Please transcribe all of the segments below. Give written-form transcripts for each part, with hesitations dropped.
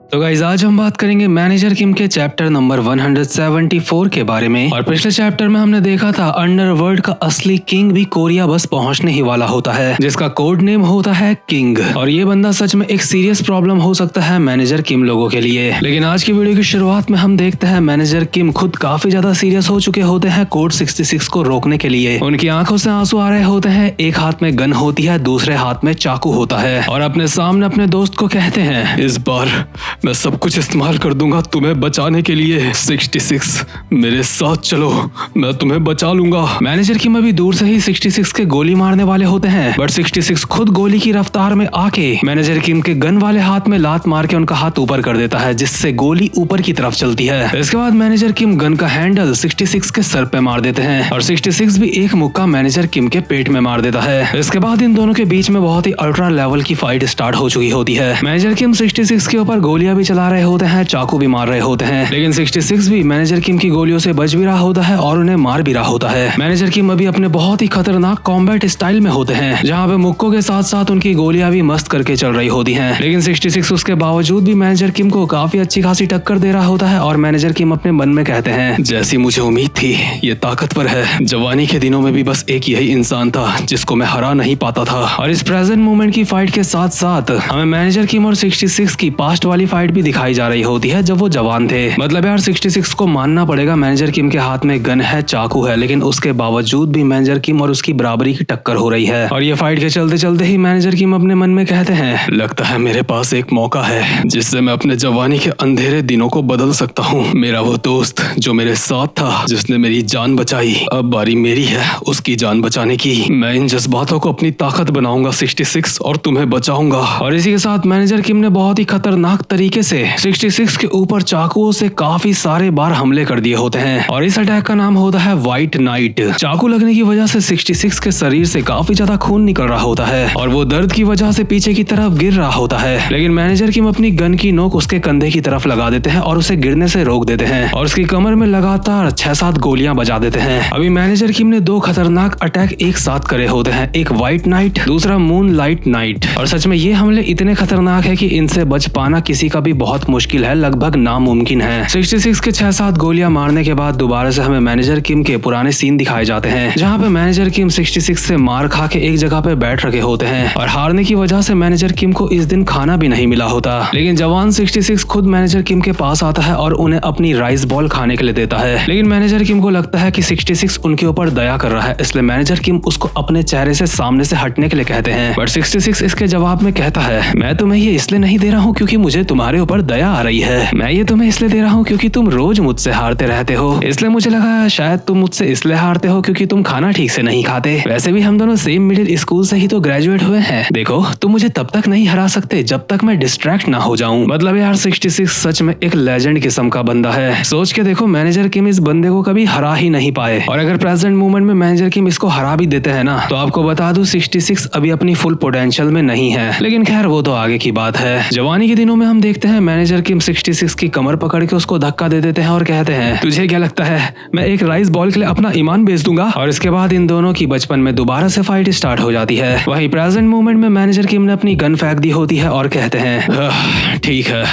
तो गाइस आज हम बात करेंगे मैनेजर किम के चैप्टर नंबर 174 के बारे में। और पिछले चैप्टर में हमने देखा था अंडरवर्ल्ड का असली किंग भी कोरिया बस पहुंचने ही वाला होता है, जिसका कोड नेम होता है किंग। और ये बंदा सच में एक सीरियस प्रॉब्लम हो सकता है मैनेजर किम लोगों के लिए। लेकिन आज की वीडियो की शुरुआत में हम देखते हैं मैनेजर किम खुद काफी ज्यादा सीरियस हो चुके होते हैं कोड 66 को रोकने के लिए। उनकी आंखों से आंसू आ रहे होते हैं, एक हाथ में गन होती है, दूसरे हाथ में चाकू होता है, और अपने सामने अपने दोस्त को कहते हैं, इस बार मैं सब कुछ इस्तेमाल कर दूंगा तुम्हें बचाने के लिए। 66 मेरे साथ चलो, मैं तुम्हें बचा लूंगा। मैनेजर किम अभी दूर से ही 66 के गोली मारने वाले होते हैं, बट 66 खुद गोली की रफ्तार में आके मैनेजर किम के गन वाले हाथ में लात मार के उनका हाथ ऊपर कर देता है, जिससे गोली ऊपर की तरफ चलती है। इसके बाद मैनेजर किम गन का हैंडल 66 के सर पे मार देते हैं और 66 भी एक मुक्का मैनेजर किम के पेट में मार देता है। इसके बाद इन दोनों के बीच में बहुत ही अल्ट्रा लेवल की फाइट स्टार्ट हो चुकी होती है। मैनेजर किम 66 के ऊपर गोलियां भी चला रहे होते हैं, चाकू भी मार रहे होते हैं, लेकिन 66 भी मैनेजर किम की गोलियों से बच भी रहा होता है और उन्हें मार भी रहा होता है। मैनेजर किम अभी अपने बहुत ही खतरनाक कॉम्बैट स्टाइल में होते हैं, जहाँ पे मुक्कों के साथ साथ उनकी गोलियां भी मस्त करके चल रही होती हैं। लेकिन 66 उसके बावजूद भी मैनेजर किम को काफी अच्छी खासी टक्कर दे रहा होता है और मैनेजर किम अपने मन में कहते हैं, जैसी मुझे उम्मीद थी ये ताकतवर है। जवानी के दिनों में भी बस एक यही इंसान था जिसको मैं हरा नहीं पाता था। और इस प्रेजेंट मोमेंट की फाइट के साथ साथ हमें मैनेजर किम और 66 की पास्ट वाली फाइट भी दिखाई जा रही होती है जब वो जवान थे। मतलब यार 66 को मानना पड़ेगा, मैनेजर किम के हाथ में गन है, चाकू है, लेकिन उसके बावजूद भी मैनेजर किम और उसकी बराबरी की टक्कर हो रही है। और ये फाइट के चलते चलते ही मैनेजर किम अपने मन में कहते हैं, लगता है मेरे पास एक मौका है जिससे मैं अपने जवानी के अंधेरे दिनों को बदल सकता हूँ। मेरा वो दोस्त जो मेरे साथ था, जिसने मेरी जान बचाई, अब बारी मेरी है उसकी जान बचाने की। मैं इन जज्बातों को अपनी ताकत बनाऊंगा 66 और तुम्हें बचाऊंगा। और इसी के साथ मैनेजर किम ने बहुत ही खतरनाक तरीके से 66 के ऊपर चाकुओं से काफी सारे बार हमले कर दिए होते हैं और इस अटैक का नाम होता है व्हाइट नाइट। चाकू लगने की वजह से 66 के शरीर से काफी ज्यादा खून निकल रहा होता है और वो दर्द की वजह से पीछे की तरफ गिर रहा होता है, लेकिन मैनेजर किम अपनी गन की नोक उसके कंधे की तरफ लगा देते हैं और उसे गिरने से रोक देते हैं और उसकी कमर में लगातार 6-7 गोलियां बजा देते हैं। अभी मैनेजर किम ने 2 खतरनाक अटैक एक साथ करे होते हैं, एक व्हाइट नाइट, दूसरा मून लाइट नाइट। और सच में ये हमले इतने खतरनाक है कि इनसे बच पाना किसी का भी बहुत मुश्किल है, लगभग नामुमकिन है। 66 के 6-7 गोलियां मारने के बाद दोबारा से हमें मैनेजर किम के पुराने सीन दिखाए जाते हैं, जहां पे मैनेजर किम 66 से मार खा के एक जगह पे बैठ रखे होते हैं और हारने की वजह से मैनेजर किम को इस दिन खाना भी नहीं मिला होता। लेकिन जवान 66 खुद मैनेजर किम के पास आता है और उन्हें अपनी राइस बॉल खाने के लिए देता है, लेकिन मैनेजर किम को लगता है कि 66 उनके ऊपर दया कर रहा है, इसलिए मैनेजर किम उसको अपने चेहरे से सामने से हटने के लिए कहते हैं। बट 66 इसके जवाब में कहता है, मैं तुम्हें ये इसलिए नहीं दे रहा हूँ क्योंकि मुझे तुम्हारे ऊपर दया आ रही है, मैं ये तुम्हें इसलिए दे रहा हूँ क्योंकि तुम रोज मुझसे हारते रहते हो, इसलिए मुझे लगा शायद तुम मुझसे इसलिए हारते हो क्योंकि तुम खाना ठीक से नहीं खाते। वैसे भी हम दोनों सेम मिडिल स्कूल से ही तो ग्रेजुएट हुए हैं, देखो तुम मुझे तब तक नहीं हरा सकते जब तक मैं डिस्ट्रैक्ट ना हो जाऊं। मतलब यार 66 सच में एक लेजेंड किस्म का बंदा है। सोच के देखो, मैनेजर किम इस बंदे को कभी हरा ही नहीं पाए, और अगर प्रेजेंट मूवमेंट में मैनेजर किम इसको हरा भी देते हैं ना, तो आपको बता दूं 66 अभी अपनी फुल पोटेंशियल में नहीं है। लेकिन खैर वो तो आगे की बात है। जवानी के दिनों में हम देखते हैं मैनेजर किम 66 की कमर पकड़ के उसको धक्का दे देते हैं और कहते हैं, तुझे क्या लगता है मैं एक राइस बॉल के लिए अपना ईमान बेच दूंगा? और इसके बाद इन दोनों की बचपन में दोबारा से फाइट स्टार्ट हो जाती है। वहीं प्रेजेंट मूवमेंट में मैनेजर किम ने अपनी गन फेंक दी होती है और कहते हैं, ठीक है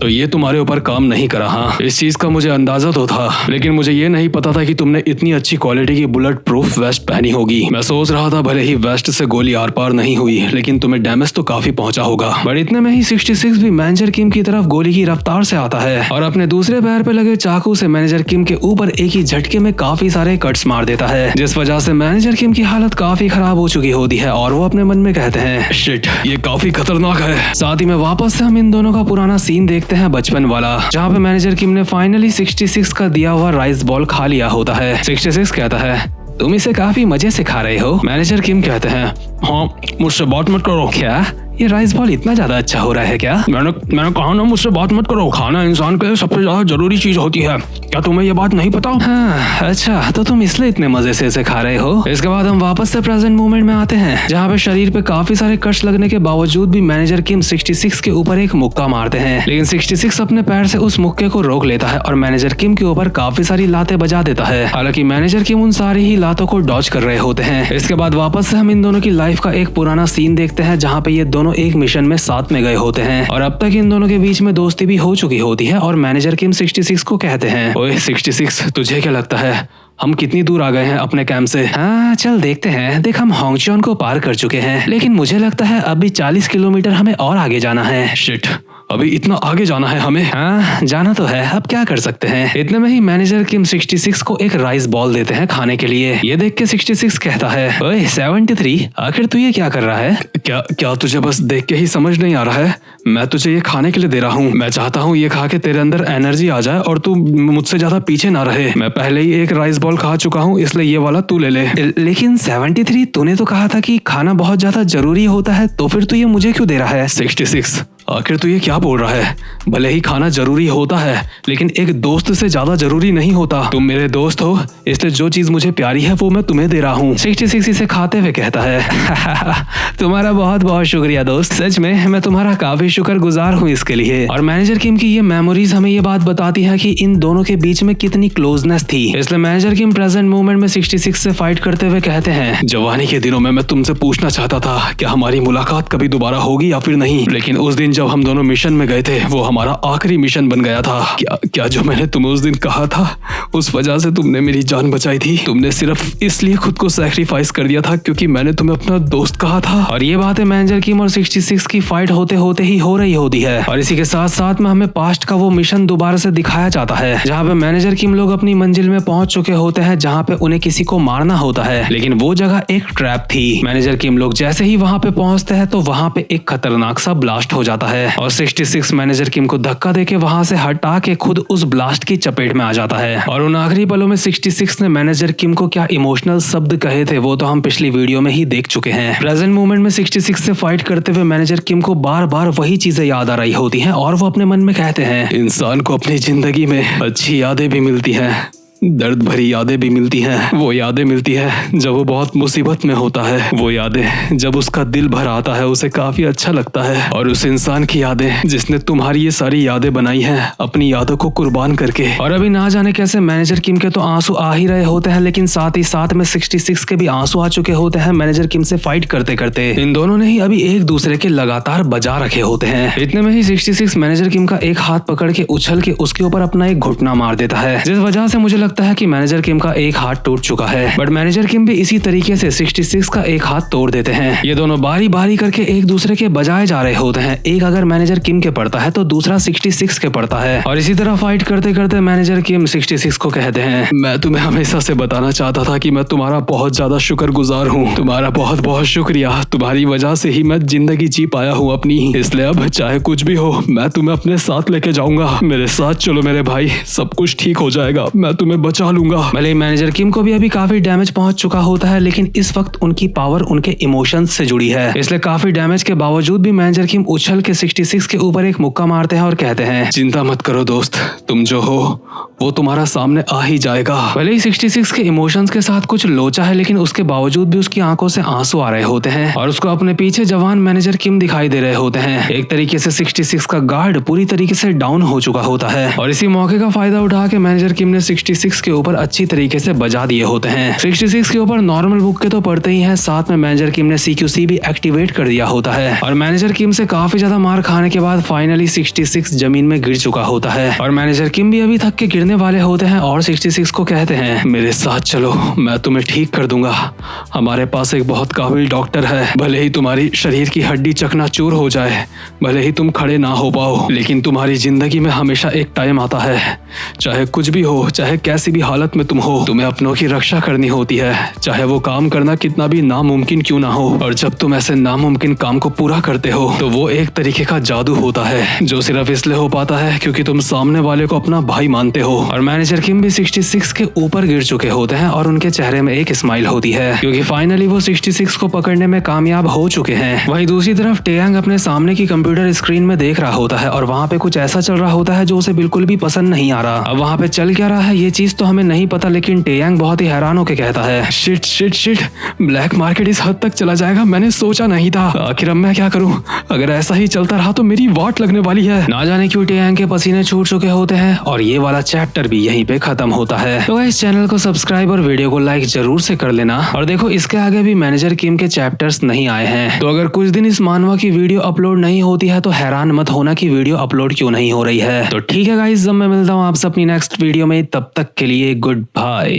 तो ये तुम्हारे ऊपर काम नहीं करा। हाँ, इस चीज का मुझे अंदाजा तो था, लेकिन मुझे ये नहीं पता था कि तुमने इतनी अच्छी क्वालिटी की बुलेट प्रूफ वेस्ट पहनी होगी। मैं सोच रहा था भले ही वेस्ट से गोली आर पार नहीं हुई, लेकिन तुम्हें डैमेज तो काफी पहुंचा होगा। बट इतने में ही 66 भी मैनेजर किम की तरफ गोली की रफ्तार से आता है और अपने दूसरे पैर पे लगे चाकू से मैनेजर किम के ऊपर एक ही झटके में काफी सारे कट्स मार देता है, जिस वजह से मैनेजर किम की हालत काफी खराब हो चुकी होती है और वो अपने मन में कहते हैं, शिट ये काफी खतरनाक है। साथ ही में वापस से हम इन दोनों का पुराना सीन देखते हैं बचपन वाला, जहाँ पे मैनेजर किम ने फाइनली 66 का दिया हुआ राइस बॉल खा लिया होता है। 66 कहता है, तुम इसे काफी मजे से खा रहे हो। मैनेजर किम कहते हैं, हाँ मुझसे बात मत करो। क्या ये राइस बॉल इतना ज्यादा अच्छा हो रहा है क्या? मैंने कहा ना मुझसे बात मत करो, खाना इंसान के लिए सबसे ज्यादा जरूरी चीज होती है, क्या तुम्हें ये बात नहीं पता? हाँ, अच्छा तो तुम इसलिए इतने मजे से इसे खा रहे हो। इसके बाद हम वापस से प्रेजेंट मूवमेंट में आते हैं, जहाँ पे शरीर पे काफी सारे कट्स लगने के बावजूद भी मैनेजर किम 66 के ऊपर एक मुक्का मारते हैं, लेकिन 66 अपने पैर से उस मुक्के को रोक लेता है और मैनेजर किम के ऊपर काफी सारी लातें बजा देता है। हालांकि मैनेजर किम उन सारी ही लातों को डॉज कर रहे होते हैं। इसके बाद वापस से हम इन दोनों की लाइफ का एक पुराना सीन देखते हैं, जहाँ पे ये दोनों दोनों एक मिशन में साथ में गए होते हैं और अब तक इन दोनों के बीच में दोस्ती भी हो चुकी होती है। और मैनेजर किम 66 को कहते हैं, ओए 66, तुझे क्या लगता है हम कितनी दूर आ गए हैं अपने कैंप से? हाँ चल देखते हैं। देख हम होंगचोन को पार कर चुके हैं, लेकिन मुझे लगता है अभी 40 किलोमीटर हमें और आगे जाना है। शिट, अभी इतना आगे जाना है हमें? हाँ जाना तो है, अब क्या कर सकते हैं। इतने में ही मैनेजर किम 66 को एक राइस बॉल देते हैं खाने के लिए। ये देख के 66 कहता है, ओए 73, आखिर तू ये क्या कर रहा है? क्या तुझे बस देख के ही समझ नहीं आ रहा है? मैं तुझे ये खाने के लिए दे रहा हूँ। मैं चाहता हूँ ये खा के तेरे अंदर एनर्जी आ जाए और तू मुझसे ज्यादा पीछे ना रहे। मैं पहले ही एक राइस बॉल खा चुका हूँ, इसलिए ये वाला तू ले ले। लेकिन 73, तूने तो कहा था कि खाना बहुत ज्यादा जरूरी होता है, तो फिर तू ये मुझे क्यों दे रहा है? 66, आखिर तू ये क्या बोल रहा है? भले ही खाना जरूरी होता है, लेकिन एक दोस्त से ज्यादा जरूरी नहीं होता। तुम मेरे दोस्त हो, इसलिए जो चीज मुझे प्यारी है वो मैं तुम्हें दे रहा हूँ। 66 इसे खाते हुए कहता है, तुम्हारा बहुत बहुत शुक्रिया दोस्त, सच में मैं तुम्हारा काफी शुक्रगुजार हूँ इसके लिए। और मैनेजर किम की ये मेमोरीज हमें ये बात बताती है कि इन दोनों के बीच में कितनी क्लोजनेस थी। इसलिए मैनेजर किम प्रेजेंट मोमेंट में 66 से फाइट करते हुए कहते हैं, जवानी के दिनों में मैं तुमसे पूछना चाहता था क्या हमारी मुलाकात कभी दोबारा होगी या फिर नहीं, लेकिन उस दिन जब हम दोनों मिशन में गए थे वो हमारा आखिरी मिशन बन गया था। क्या जो मैंने तुम्हें उस दिन कहा था उस वजह से तुमने मेरी जान बचाई थी? तुमने सिर्फ इसलिए खुद को सैक्रिफाइस कर दिया था क्योंकि मैंने तुम्हें अपना दोस्त कहा था। और ये बातें मैनेजर किम और 66 की फाइट होते होते ही हो रही होती है। और इसी के साथ साथ में हमें पास्ट का वो मिशन दोबारा से दिखाया जाता है जहाँ पे मैनेजर किम लोग अपनी मंजिल में पहुंच चुके होते हैं, जहाँ पे उन्हें किसी को मारना होता है, लेकिन वो जगह एक ट्रैप थी। मैनेजर किम लोग जैसे ही वहाँ पे पहुंचते हैं तो वहाँ पे एक खतरनाक सा ब्लास्ट हो जाता है और 66 मैनेजर किम को धक्का देके वहां से हटा के खुद उस ब्लास्ट की चपेट में आ जाता है। और उन आखिरी पलों में 66 ने मैनेजर किम को क्या इमोशनल शब्द कहे थे वो तो हम पिछली वीडियो में ही देख चुके हैं। प्रेजेंट मोमेंट में 66 से फाइट करते हुए मैनेजर किम को बार बार वही चीजें याद आ रही होती हैं और वो अपने मन में कहते हैं, इंसान को अपनी जिंदगी में अच्छी यादें भी मिलती हैं, दर्द भरी यादें भी मिलती हैं। वो यादें मिलती है जब वो बहुत मुसीबत में होता है, वो यादें जब उसका दिल भर आता है उसे काफी अच्छा लगता है। और उस इंसान की यादें जिसने तुम्हारी ये सारी यादें बनाई हैं अपनी यादों को कुर्बान करके। और अभी ना जाने कैसे मैनेजर किम के तो आंसू आ ही रहे होते हैं, लेकिन साथ ही साथ में 66 के भी आंसू आ चुके होते हैं मैनेजर किम से फाइट करते करते। इन दोनों ने ही अभी एक दूसरे के लगातार बजा रखे होते हैं। इतने में ही 66 मैनेजर किम का एक हाथ पकड़ के उछल के उसके ऊपर अपना एक घुटना मार देता है, जिस वजह से मुझे लगता है कि मैनेजर किम का एक हाथ टूट चुका है। बट मैनेजर किम भी इसी तरीके से 66 का एक हाथ तोड़ देते हैं। ये दोनों बारी बारी करके एक दूसरे के बजाए जा रहे होते हैं। एक अगर मैनेजर किम के पड़ता है तो दूसरा 66 के पड़ता है। और इसी तरह फाइट करते करते मैनेजर किम 66 को कहते हैं, मैं तुम्हें हमेशा से बताना चाहता था कि मैं तुम्हारा बहुत ज्यादा शुक्रगुजार हूँ। तुम्हारा बहुत बहुत शुक्रिया, तुम्हारी वजह से ही मैं जिंदगी जी पाया हूँ अपनी। इसलिए अब चाहे कुछ भी हो मैं तुम्हें अपने साथ लेके जाऊंगा। मेरे साथ चलो मेरे भाई, सब कुछ ठीक हो जाएगा, मैं तुम्हें बचा लूंगा। भले मैनेजर किम को भी अभी काफी डैमेज पहुंच चुका होता है, लेकिन इस वक्त उनकी पावर उनके इमोशंस से जुड़ी है, इसलिए काफी डैमेज के बावजूद भी मैनेजर किम उछल के 66 के ऊपर एक मुक्का मारते हैं और कहते हैं, चिंता मत करो दोस्त, तुम जो हो वो तुम्हारा सामने आ ही जाएगा। भले ही 66 के इमोशंस के साथ कुछ लोचा है, लेकिन उसके बावजूद भी उसकी आंखों से आंसू आ रहे होते हैं और उसको अपने पीछे जवान मैनेजर किम दिखाई दे रहे होते हैं। एक तरीके से 66 का गार्ड पूरी तरीके से डाउन हो चुका होता है और इसी मौके का फायदा उठा के मैनेजर किम ने 66 के ऊपर अच्छी तरीके से बजा दिए होते हैं। 66 के ऊपर नॉर्मल बुक के तो पड़ते ही हैं, साथ में मैनेजर किम ने CQC भी एक्टिवेट कर दिया होता है और मैनेजर किम से काफी ज्यादा मार खाने के बाद फाइनली 66 जमीन में गिर चुका होता है और मैनेजर किम भी अभी थक के गिरने वाले होते हैं और 66 को कहते हैं, मेरे साथ चलो, मैं तुम्हें ठीक कर दूंगा। हमारे पास एक बहुत काबिल डॉक्टर है। भले ही तुम्हारी शरीर की हड्डी चकनाचूर हो जाए, भले ही तुम खड़े ना हो पाओ, लेकिन तुम्हारी जिंदगी में हमेशा एक टाइम आता है, चाहे कुछ भी हो, चाहे कैसी भी हालत में तुम हो, तुम्हें अपनों की रक्षा करनी होती है, चाहे वो काम करना कितना भी नामुमकिन क्यों ना हो। और जब तुम ऐसे नामुमकिन काम को पूरा करते हो तो वो एक तरीके का जादू होता है जो सिर्फ इसलिए हो पाता है क्योंकि तुम सामने वाले को अपना भाई मानते हो। और मैनेजर किम भी 66 के ऊपर गिर चुके होते हैं और उनके चेहरे में एक स्माइल होती है क्योंकि फाइनली वो 66 को पकड़ने में कामयाब हो चुके हैं। वहीं दूसरी तरफ टेयांग अपने सामने की कंप्यूटर स्क्रीन में देख रहा होता है और वहाँ पे कुछ ऐसा चल रहा होता है जो उसे बिल्कुल भी पसंद नहीं आ रहा। अब वहाँ पे चल क्या रहा है ये चीज तो हमें नहीं पता, लेकिन टेयांग बहुत ही हैरान होकर कहता है shit shit shit, black market इस हद तक चला जाएगा मैंने सोचा नहीं था। आखिर अब मैं क्या करूं, अगर ऐसा ही चलता रहा तो मेरी वाट लगने वाली है। ना जाने क्यों टेयांग के पसीने छूट चुके होते हैं और ये वाला चैप्टर भी यहीं पे खत्म होता है। तो इस चैनल को सब्सक्राइब और वीडियो को लाइक जरूर से कर लेना। और देखो इसके आगे भी मैनेजर किम के चैप्टर्स नहीं आए हैं, तो अगर कुछ दिन इस मानवा की वीडियो अपलोड नहीं होती है तो हैरान मत होना कि वीडियो अपलोड क्यों नहीं हो रही है। तो ठीक है गाइस, जब मैं मिलता हूँ आपसे अपनी नेक्स्ट वीडियो में, तब तक के लिए गुड बाय।